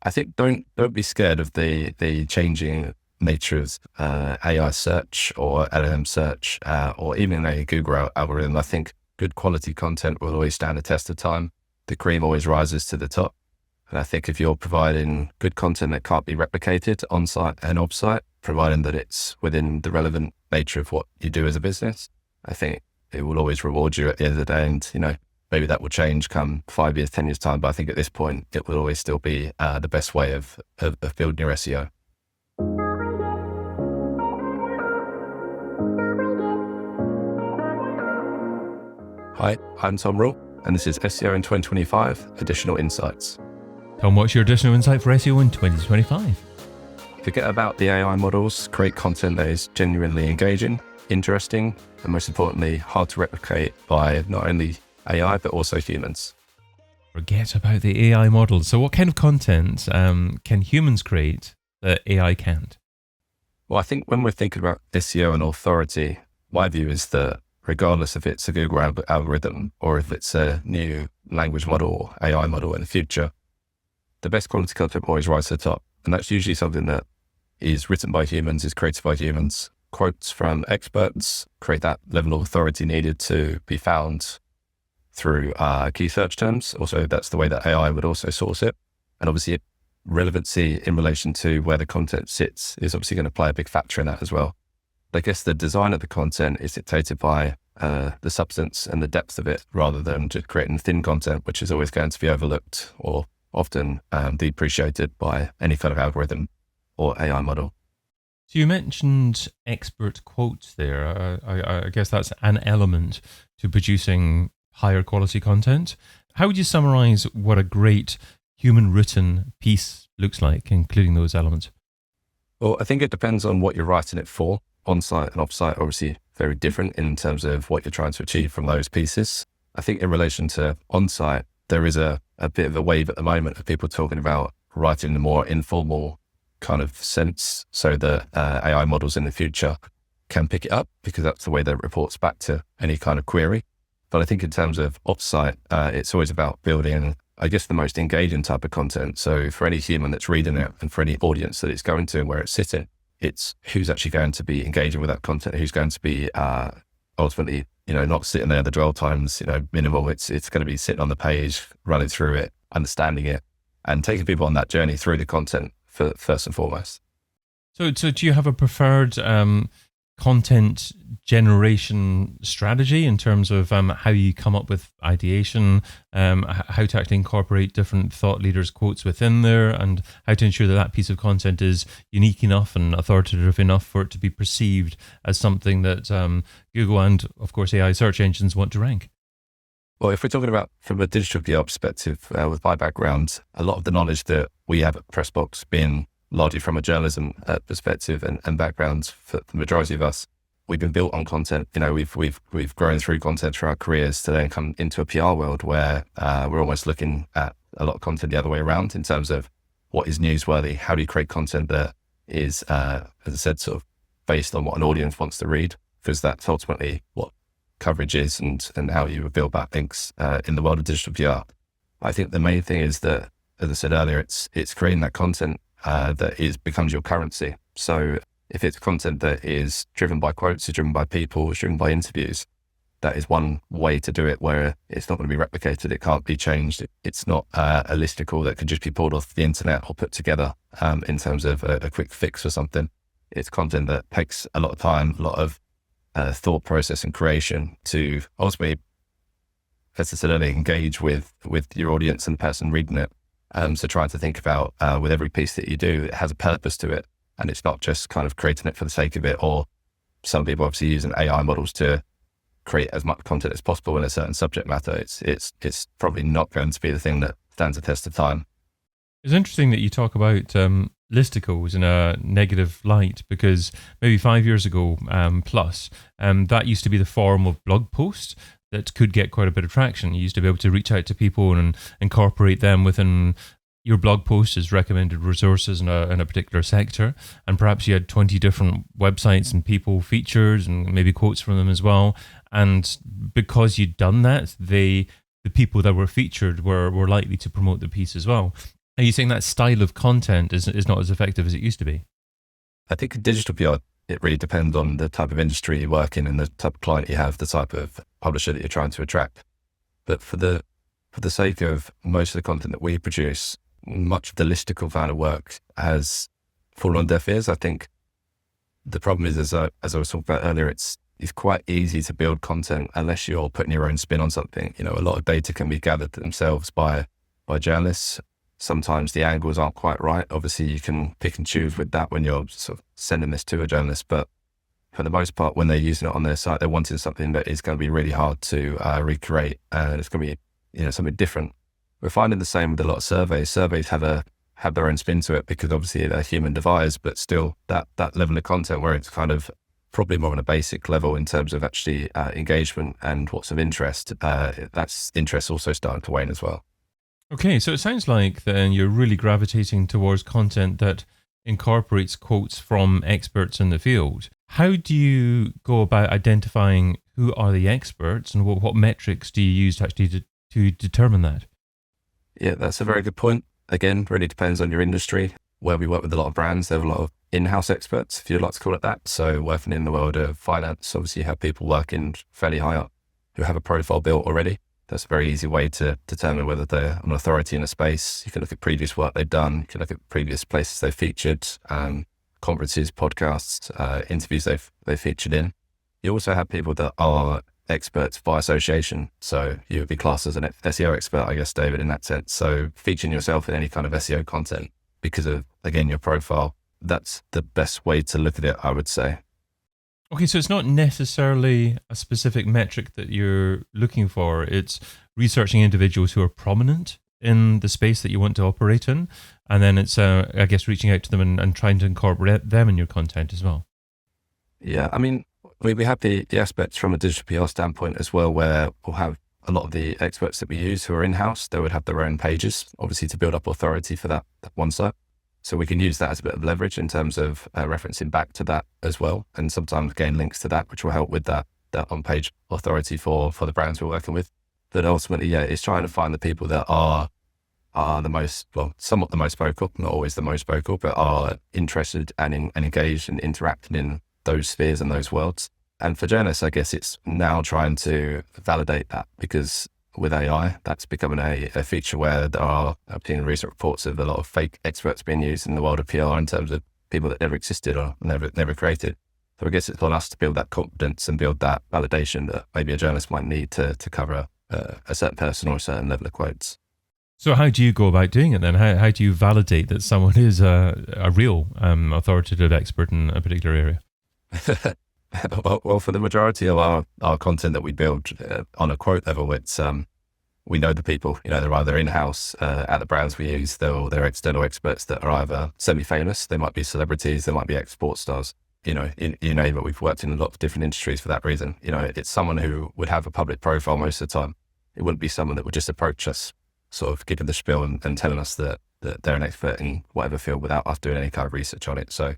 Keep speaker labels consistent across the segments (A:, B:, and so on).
A: I think don't be scared of the changing nature of AI search or LLM search or even a Google algorithm. I think good quality content will always stand the test of time. The cream always rises to the top. And I think if you're providing good content that can't be replicated on-site and off-site, providing that it's within the relevant nature of what you do as a business, I think it will always reward you at the end of the day. And, maybe that will change come 5 years, 10 years time. But I think at this point, it will always still be the best way of building your SEO. Hi, I'm Tom Rawle, and this is SEO in 2025, Additional Insights.
B: Tom, what's your additional insight for SEO in 2025?
A: Forget about the AI models, create content that is genuinely engaging, interesting, and most importantly, hard to replicate by not only AI, but also humans.
B: Forget about the AI models. So what kind of content can humans create that AI can't?
A: Well, I think when we're thinking about SEO and authority, my view is that regardless if it's a Google algorithm or if it's a new language model or AI model in the future, the best quality content always rises to the top. And that's usually something that is written by humans, is created by humans. Quotes from experts create that level of authority needed to be found through key search terms. Also, that's the way that AI would also source it. And obviously, relevancy in relation to where the content sits is obviously going to play a big factor in that as well. I guess the design of the content is dictated by the substance and the depth of it, rather than just creating thin content, which is always going to be overlooked or often depreciated by any kind of algorithm or AI model.
B: So you mentioned expert quotes there. I guess that's an element to producing higher quality content. How would you summarize what a great human written piece looks like, including those elements?
A: Well, I think it depends on what you're writing it for. On-site and off-site, obviously very different in terms of what you're trying to achieve from those pieces. I think in relation to on-site, there is a bit of a wave at the moment of people talking about writing in a more informal kind of sense so that AI models in the future can pick it up, because that's the way that it reports back to any kind of query. But I think in terms of off-site, it's always about building, I guess, the most engaging type of content. So for any human that's reading it and for any audience that it's going to and where it's sitting, it's who's actually going to be engaging with that content, who's going to be ultimately, not sitting there, the dwell times, minimal. It's going to be sitting on the page, running through it, understanding it, and taking people on that journey through the content first and foremost.
B: So do you have a preferred content generation strategy in terms of how you come up with ideation, how to actually incorporate different thought leaders' quotes within there, and how to ensure that that piece of content is unique enough and authoritative enough for it to be perceived as something that Google and, of course, AI search engines want to rank?
A: Well, if we're talking about from a digital PR perspective, with my background, a lot of the knowledge that we have at Pressbox being largely from a journalism perspective and background for the majority of us, we've been built on content. We've grown through content through our careers to then come into a PR world where we're almost looking at a lot of content the other way around in terms of what is newsworthy. How do you create content that is, as I said, sort of based on what an audience wants to read? Because that's ultimately what coverage is and how you build backlinks in the world of digital PR. I think the main thing is that, as I said earlier, it's creating that content that becomes your currency. So if it's content that is driven by quotes, is driven by people, is driven by interviews, that is one way to do it where it's not going to be replicated. It can't be changed. It's not a listicle that can just be pulled off the internet or put together in terms of a quick fix or something. It's content that takes a lot of time, a lot of thought process and creation to ultimately, as I said earlier, engage with your audience and the person reading it. So trying to think about with every piece that you do, it has a purpose to it. And it's not just kind of creating it for the sake of it, or some people obviously using AI models to create as much content as possible in a certain subject matter. It's probably not going to be the thing that stands the test of time.
B: It's interesting that you talk about listicles in a negative light, because maybe 5 years ago plus, that used to be the form of blog post that could get quite a bit of traction. You used to be able to reach out to people and incorporate them within your blog post as recommended resources in a particular sector, and perhaps you had 20 different websites and people featured and maybe quotes from them as well. And because you'd done that, the people that were featured were likely to promote the piece as well. Are you saying that style of content is not as effective as it used to be?
A: I think in digital PR, it really depends on the type of industry you work in and the type of client you have, the type of publisher that you're trying to attract. But for the sake of most of the content that we produce, much of the listicle kind of work has fallen on deaf ears. I think the problem is, as I was talking about earlier, it's quite easy to build content unless you're putting your own spin on something. A lot of data can be gathered themselves by journalists. Sometimes the angles aren't quite right. Obviously, you can pick and choose with that when you're sort of sending this to a journalist. But for the most part, when they're using it on their site, they're wanting something that is going to be really hard to recreate, and it's going to be something different. We're finding the same with a lot of surveys. Surveys have their own spin to it because obviously they're human devised, but still that level of content where it's kind of probably more on a basic level in terms of actually engagement and what's of interest. That's interest also starting to wane as well.
B: Okay, so it sounds like then you're really gravitating towards content that incorporates quotes from experts in the field. How do you go about identifying who are the experts, and what metrics do you use to actually to determine that?
A: Yeah, that's a very good point. Again, really depends on your industry. Where we work with a lot of brands, they have a lot of in-house experts, if you'd like to call it that. So working in the world of finance, obviously you have people working fairly high up who have a profile built already. That's a very easy way to determine whether they're an authority in a space. You can look at previous work they've done. You can look at previous places they've featured, conferences, podcasts, interviews they've featured in. You also have people that are experts by association. So you would be classed as an SEO expert, I guess, David, in that sense. So featuring yourself in any kind of SEO content because of, again, your profile, that's the best way to look at it, I would say.
B: Okay, so it's not necessarily a specific metric that you're looking for. It's researching individuals who are prominent in the space that you want to operate in. And then it's, I guess, reaching out to them and trying to incorporate them in your content as well.
A: Yeah, I mean, we have the aspects from a digital PR standpoint as well, where we'll have a lot of the experts that we use who are in-house. They would have their own pages, obviously, to build up authority for that one site. So we can use that as a bit of leverage in terms of referencing back to that as well, and sometimes gain links to that, which will help with that on-page authority for the brands we're working with. But ultimately, yeah, it's trying to find the people that are the most, well, somewhat the most vocal, not always the most vocal, but are interested and engaged and interacting in those spheres and those worlds. And for journalists, I guess it's now trying to validate that, because with AI, that's becoming a feature where there are, I've seen recent reports of a lot of fake experts being used in the world of PR in terms of people that never existed or never created. So I guess it's on us to build that confidence and build that validation that maybe a journalist might need to cover a certain person or a certain level of quotes.
B: So how do you go about doing it then? How do you validate that someone is a real authoritative expert in a particular area?
A: Well, for the majority of our content that we build on a quote level, it's we know the people. They're either in-house at the brands we use, they're external experts that are either semi-famous, they might be celebrities, they might be ex-sports stars. You name it. We've worked in a lot of different industries for that reason. It's someone who would have a public profile most of the time. It wouldn't be someone that would just approach us, sort of giving the spiel and telling us that they're an expert in whatever field without us doing any kind of research on it. So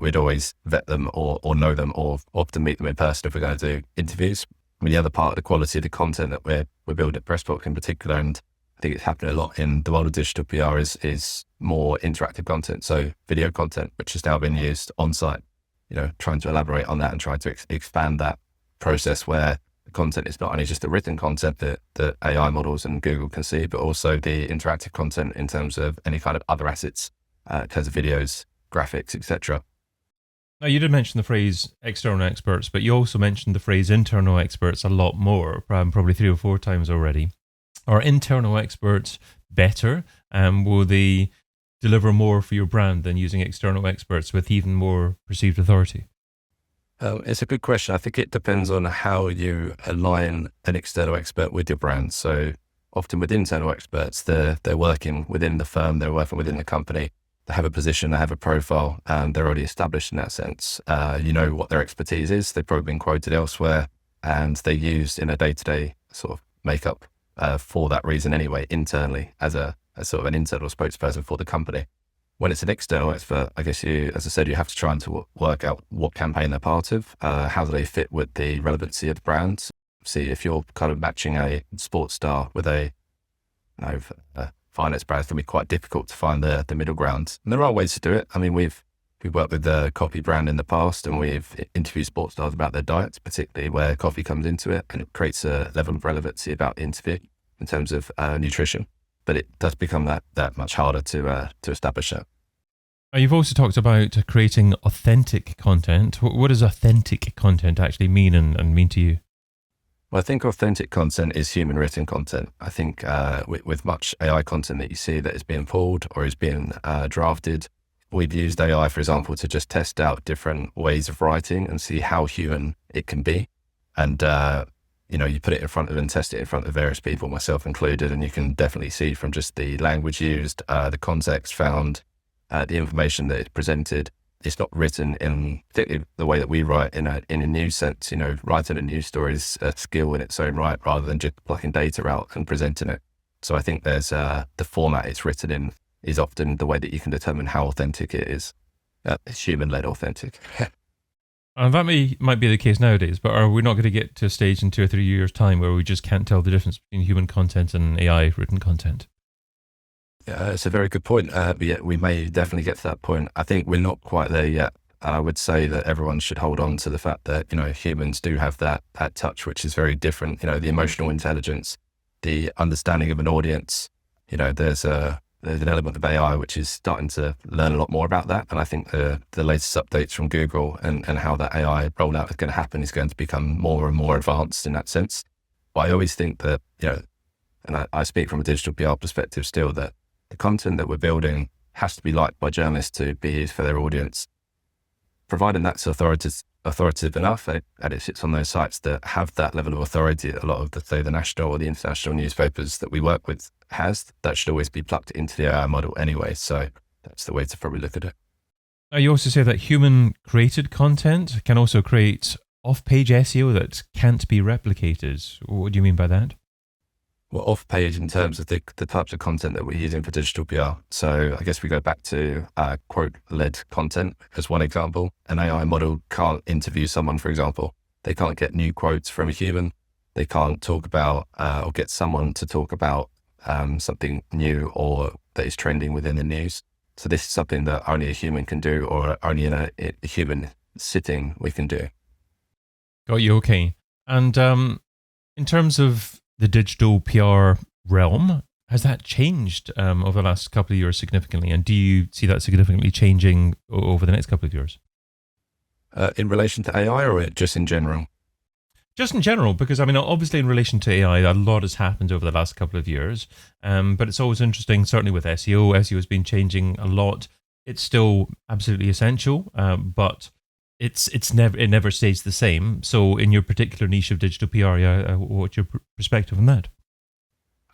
A: we'd always vet them or know them or often meet them in person if we're going to do interviews. I mean, the other part of the quality of the content that we're building at Pressbox in particular, and I think it's happening a lot in the world of digital PR, is more interactive content. So video content, which has now been used on site, trying to elaborate on that and trying to expand that process where the content is not only just the written content that AI models and Google can see, but also the interactive content in terms of any kind of other assets, in terms of videos, graphics, etc.
B: Now, you did mention the phrase external experts, but you also mentioned the phrase internal experts a lot more, probably 3 or 4 times already. Are internal experts better? Will they deliver more for your brand than using external experts with even more perceived authority?
A: It's a good question. I think it depends on how you align an external expert with your brand. So often with internal experts, they're working within the firm, they're working within the company. They have a position, they have a profile, and they're already established in that sense. You know what their expertise is. They've probably been quoted elsewhere, and they're used in a day-to-day sort of makeup for that reason anyway, internally, as a sort of an internal spokesperson for the company. When it's an external expert, I guess as I said, you have to try and to work out what campaign they're part of, how do they fit with the relevancy of the brand. See, if you're kind of matching a sports star with a finance brands can be quite difficult to find the middle ground. And there are ways to do it. I mean, we've worked with the coffee brand in the past, and we've interviewed sports stars about their diets, particularly where coffee comes into it, and it creates a level of relevancy about the interview in terms of nutrition. But it does become that much harder to establish that.
B: You've also talked about creating authentic content. What does authentic content actually mean and mean to you?
A: Well, I think authentic content is human written content. I think with much AI content that you see that is being pulled or is being drafted, we've used AI, for example, to just test out different ways of writing and see how human it can be. And, you put it in front of and test it in front of various people, myself included, and you can definitely see from just the language used, the context found, the information that is presented. It's not written in particularly the way that we write in a news sense. Writing a news story is a skill in its own right, rather than just plucking data out and presenting it. So I think there's the format it's written in is often the way that you can determine how authentic it is. It's human-led authentic.
B: And that might be the case nowadays, but are we not going to get to a stage in 2 or 3 years' time where we just can't tell the difference between human content and AI written content?
A: Yeah, it's a very good point. But yeah, we may definitely get to that point. I think we're not quite there yet. I would say that everyone should hold on to the fact that, humans do have that touch, which is very different. The emotional intelligence, the understanding of an audience. There's an element of AI which is starting to learn a lot more about that. And I think the latest updates from Google and how that AI rollout is going to happen is going to become more and more advanced in that sense. But I always think that, and I speak from a digital PR perspective still, that the content that we're building has to be liked by journalists to be used for their audience. Providing that's authoritative enough, and it sits on those sites that have that level of authority that a lot of the national or the international newspapers that we work with has, that should always be plugged into the AI model anyway. So that's the way to probably look at it.
B: You also say that human created content can also create off-page SEO that can't be replicated. What do you mean by that?
A: Well, off-page in terms of the types of content that we're using for digital PR. So I guess we go back to quote-led content as one example. An AI model can't interview someone, for example. They can't get new quotes from a human. They can't talk about or get someone to talk about something new or that is trending within the news. So this is something that only a human can do, or only in a human sitting we can do.
B: Got you. Okay. And in terms of the digital PR realm, has that changed over the last couple of years significantly? And do you see that significantly changing over the next couple of years?
A: In relation to AI or just in general?
B: Just in general, because obviously in relation to AI, a lot has happened over the last couple of years. But it's always interesting, certainly with SEO. SEO has been changing a lot. It's still absolutely essential, but it never stays the same. So in your particular niche of digital PR, what's your perspective on that?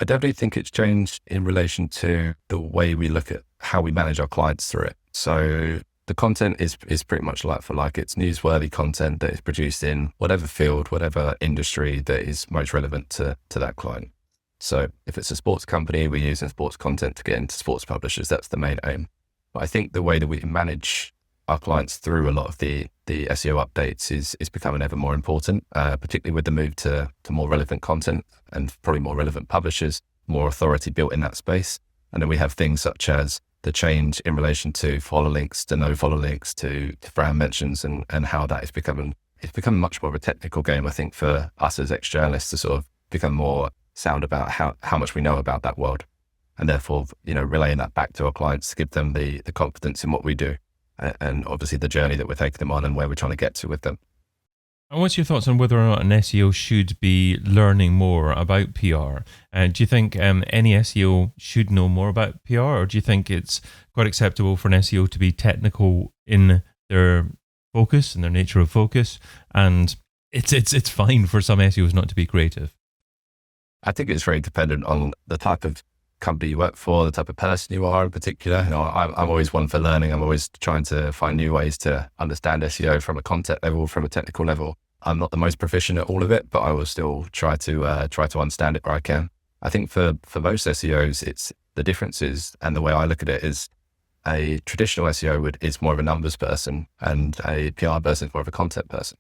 A: I definitely think it's changed in relation to the way we look at how we manage our clients through it. So the content is pretty much like for like. It's newsworthy content that is produced in whatever field, whatever industry that is most relevant to that client. So if it's a sports company, we're using sports content to get into sports publishers. That's the main aim. But I think the way that we manage our clients through a lot of the SEO updates is becoming ever more important, particularly with the move to more relevant content and probably more relevant publishers, more authority built in that space. And then we have things such as the change in relation to follow links, to no follow links, to brand mentions, and how that is becoming much more of a technical game, I think, for us as ex-journalists to sort of become more sound about how much we know about that world. And therefore, relaying that back to our clients to give them the confidence in what we do. And obviously the journey that we're taking them on and where we're trying to get to with them.
B: And what's your thoughts on whether or not an SEO should be learning more about PR? Do you think any SEO should know more about PR, or do you think it's quite acceptable for an SEO to be technical in their focus and their nature of focus, and it's fine for some SEOs not to be creative?
A: I think it's very dependent on the type of company you work for, the type of person you are in particular. I'm always one for learning. I'm always trying to find new ways to understand SEO from a content level, from a technical level. I'm not the most proficient at all of it, but I will still try to understand it where I can. I think for most SEOs, it's the differences, and the way I look at it is a traditional SEO is more of a numbers person, and a PR person is more of a content person.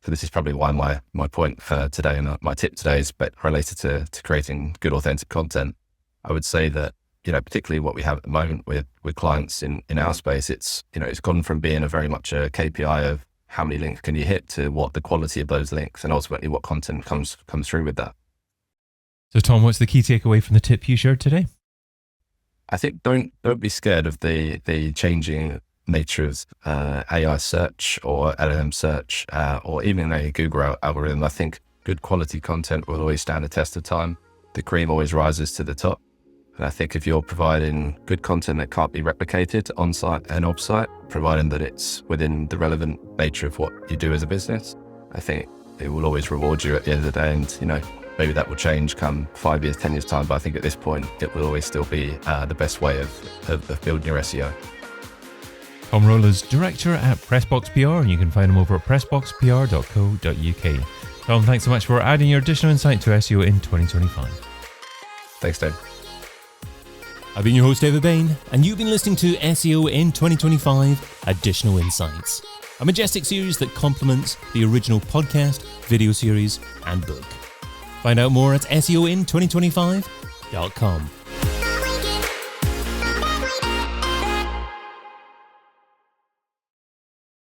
A: So this is probably why my point for today and my tip today is related to creating good, authentic content. I would say that, particularly what we have at the moment with clients in our space, it's gone from being a very much a KPI of how many links can you hit to what the quality of those links and ultimately what content comes through with that.
B: So Tom, what's the key takeaway from the tip you shared today?
A: I think don't be scared of the changing nature of AI search or LLM search or even a Google algorithm. I think good quality content will always stand the test of time. The cream always rises to the top. And I think if you're providing good content that can't be replicated on-site and off-site, providing that it's within the relevant nature of what you do as a business, I think it will always reward you at the end of the day. And, maybe that will change come 5 years, 10 years time, but I think at this point, it will always still be the best way of building your SEO.
B: Tom Rawle is director at Pressbox PR, and you can find him over at pressboxpr.co.uk. Tom, thanks so much for adding your additional insight to SEO in 2025.
A: Thanks, Dave.
C: I've been your host, David Bain, and you've been listening to SEO in 2025 Additional Insights, a Majestic series that complements the original podcast, video series, and book. Find out more at SEOin2025.com.